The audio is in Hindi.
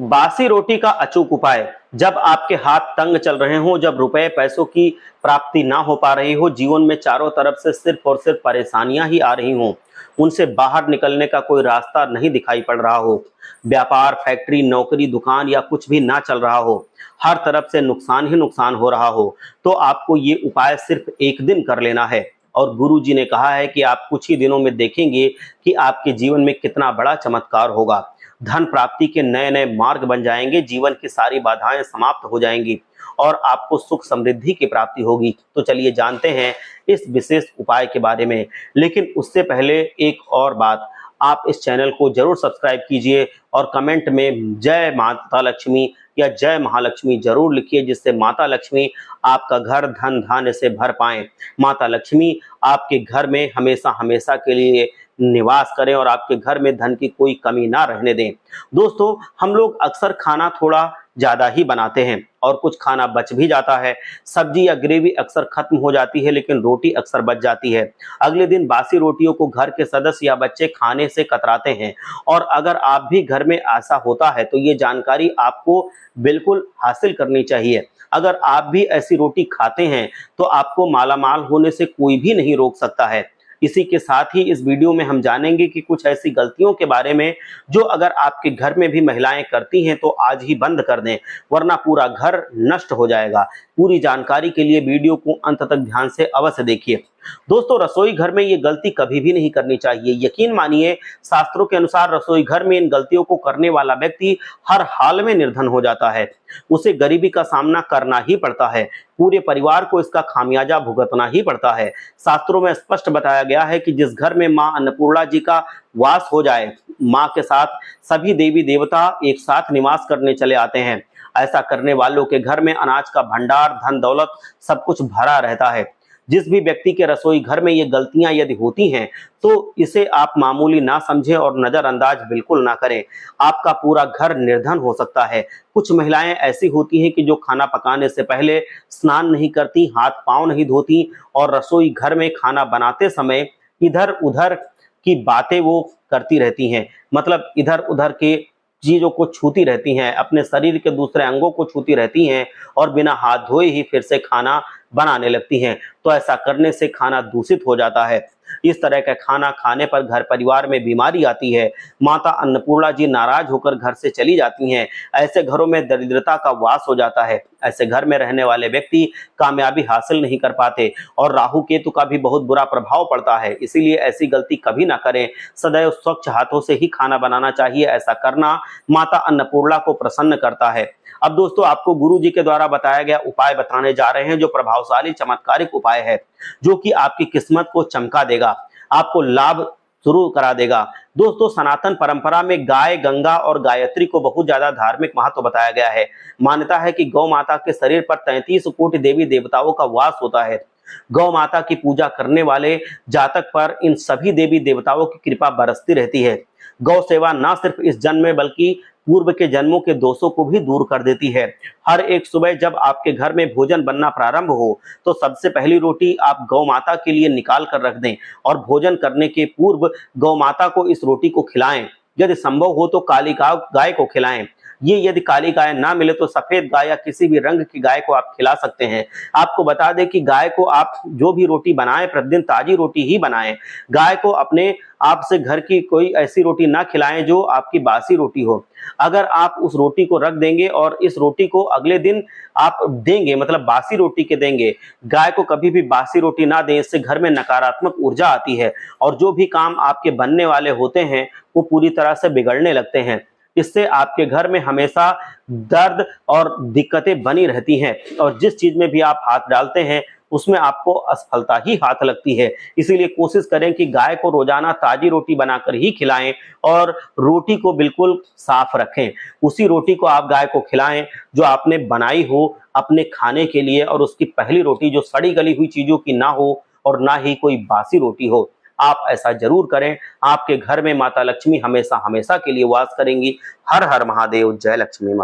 बासी रोटी का अचूक उपाय। जब आपके हाथ तंग चल रहे हों, जब रुपए पैसों की प्राप्ति ना हो पा रही हो, जीवन में चारों तरफ से सिर्फ और सिर्फ परेशानियां ही आ रही हों, उनसे बाहर निकलने का कोई रास्ता नहीं दिखाई पड़ रहा हो, व्यापार, फैक्ट्री, नौकरी, दुकान या कुछ भी ना चल रहा हो, हर तरफ से नुकसान ही नुकसान हो रहा हो, तो आपको ये उपाय सिर्फ एक दिन कर लेना है। और गुरु जी ने कहा है कि आप कुछ ही दिनों में देखेंगे कि आपके जीवन में कितना बड़ा चमत्कार होगा। धन प्राप्ति के नए नए मार्ग बन जाएंगे, जीवन की सारी बाधाएं समाप्त हो जाएंगी और आपको सुख समृद्धि की प्राप्ति होगी। तो चलिए जानते हैं इस विशेष उपाय के बारे में। लेकिन उससे पहले एक और बात, आप इस चैनल को जरूर सब्सक्राइब कीजिए और कमेंट में जय माता लक्ष्मी या जय महालक्ष्मी जरूर लिखिए, जिससे माता लक्ष्मी आपका घर धन धान्य से भर पाएं। माता लक्ष्मी आपके घर में हमेशा हमेशा के लिए निवास करें और आपके घर में धन की कोई कमी ना रहने दें। दोस्तों, हम लोग अक्सर खाना थोड़ा ज्यादा ही बनाते हैं और कुछ खाना बच भी जाता है। सब्जी या ग्रेवी अक्सर खत्म हो जाती है, लेकिन रोटी अक्सर बच जाती है। अगले दिन बासी रोटियों को घर के सदस्य या बच्चे खाने से कतराते हैं। और अगर आप भी घर में ऐसा होता है तो ये जानकारी आपको बिल्कुल हासिल करनी चाहिए। अगर आप भी ऐसी रोटी खाते हैं तो आपको मालामाल होने से कोई भी नहीं रोक सकता है। इसी के साथ ही इस वीडियो में हम जानेंगे कि कुछ ऐसी गलतियों के बारे में जो अगर आपके घर में भी महिलाएं करती हैं तो आज ही बंद कर दें, वरना पूरा घर नष्ट हो जाएगा। पूरी जानकारी के लिए वीडियो को अंत तक ध्यान से अवश्य देखिए। दोस्तों, रसोई घर में ये गलती कभी भी नहीं करनी चाहिए। यकीन मानिए, शास्त्रों के अनुसार रसोई घर में इन गलतियों को करने वाला व्यक्ति हर हाल में निर्धन हो जाता है। उसे गरीबी का सामना करना ही पड़ता है, पूरे परिवार को इसका खामियाजा भुगतना ही पड़ता है। शास्त्रों में स्पष्ट बताया गया है कि जिस घर में मां अन्नपूर्णा जी का वास हो जाए, मां के साथ सभी देवी देवता एक साथ निवास करने चले आते हैं। ऐसा करने वालों के घर में अनाज का भंडार, धन दौलत सब कुछ भरा रहता है। जिस भी व्यक्ति के रसोई घर में ये गलतियां यदि होती हैं तो इसे आप मामूली ना समझें और नजरअंदाज बिल्कुल ना करें। आपका पूरा घर निर्धन हो सकता है। कुछ महिलाएं ऐसी होती हैं कि जो खाना पकाने से पहले स्नान नहीं करती, हाथ पांव नहीं धोती और रसोई घर में खाना बनाते समय इधर उधर की बातें वो करती रहती हैं। मतलब इधर उधर के चीजों को छूती रहती हैं, अपने शरीर के दूसरे अंगों को छूती रहती हैं और बिना हाथ धोए ही फिर से खाना बनाने लगती हैं। तो ऐसा करने से खाना दूषित हो जाता है। इस तरह का खाना खाने पर घर परिवार में बीमारी आती है। माता अन्नपूर्णा जी नाराज होकर घर से चली जाती हैं। ऐसे घरों में दरिद्रता का वास हो जाता है। ऐसे घर में रहने वाले व्यक्ति कामयाबी हासिल नहीं कर पाते और राहु केतु का भी बहुत बुरा प्रभाव पड़ता है। इसीलिए ऐसी गलती कभी ना करें। सदैव स्वच्छ हाथों से ही खाना बनाना चाहिए। ऐसा करना माता अन्नपूर्णा को प्रसन्न करता है। अब दोस्तों, आपको गुरु जी के द्वारा बताया गया उपाय बताने जा रहे हैं, जो प्रभावशाली चमत्कारिक उपाय है, जो कि आपकी किस्मत को चमका देगा, आपको लाभ शुरू करा देगा। दोस्तों, सनातन परंपरा में गाय, गंगा और गायत्री को बहुत ज्यादा धार्मिक महत्व बताया गया है। मान्यता है कि गौ माता के शरीर पर 33 कोटि देवी देवताओं का वास होता है। गौ माता की पूजा करने वाले जातक पर इन सभी देवी देवताओं की कृपा बरसती रहती है। गौ सेवा न सिर्फ इस जन्म में बल्कि पूर्व के जन्मों के दोषों को भी दूर कर देती है। हर एक सुबह जब आपके घर में भोजन बनना प्रारंभ हो तो सबसे पहली रोटी आप गौ माता के लिए निकाल कर रख दें और भोजन करने के पूर्व गौ माता को इस रोटी को खिलाएं। यदि संभव हो तो काली गाय को खिलाएं। ये यदि काली गाय ना मिले तो सफेद गाय या किसी भी रंग की गाय को आप खिला सकते हैं। आपको बता दें कि गाय को आप जो भी रोटी बनाएं, प्रतिदिन ताजी रोटी ही बनाएं। गाय को अपने आप से घर की कोई ऐसी रोटी ना खिलाएं जो आपकी बासी रोटी हो। अगर आप उस रोटी को रख देंगे और इस रोटी को अगले दिन आप देंगे, मतलब बासी रोटी के देंगे, गाय को कभी भी बासी रोटी ना दें। इससे घर में नकारात्मक ऊर्जा आती है और जो भी काम आपके बनने वाले होते हैं वो पूरी तरह से बिगड़ने लगते हैं। इससे आपके घर में हमेशा दर्द और दिक्कतें बनी रहती हैं और जिस चीज में भी आप हाथ डालते हैं उसमें आपको असफलता ही हाथ लगती है। इसीलिए कोशिश करें कि गाय को रोजाना ताजी रोटी बनाकर ही खिलाएं और रोटी को बिल्कुल साफ रखें। उसी रोटी को आप गाय को खिलाएं जो आपने बनाई हो अपने खाने के लिए, और उसकी पहली रोटी जो सड़ी गली हुई चीजों की ना हो और ना ही कोई बासी रोटी हो। आप ऐसा जरूर करें। आपके घर में माता लक्ष्मी हमेशा हमेशा के लिए वास करेंगी। हर हर महादेव। जय लक्ष्मी माता।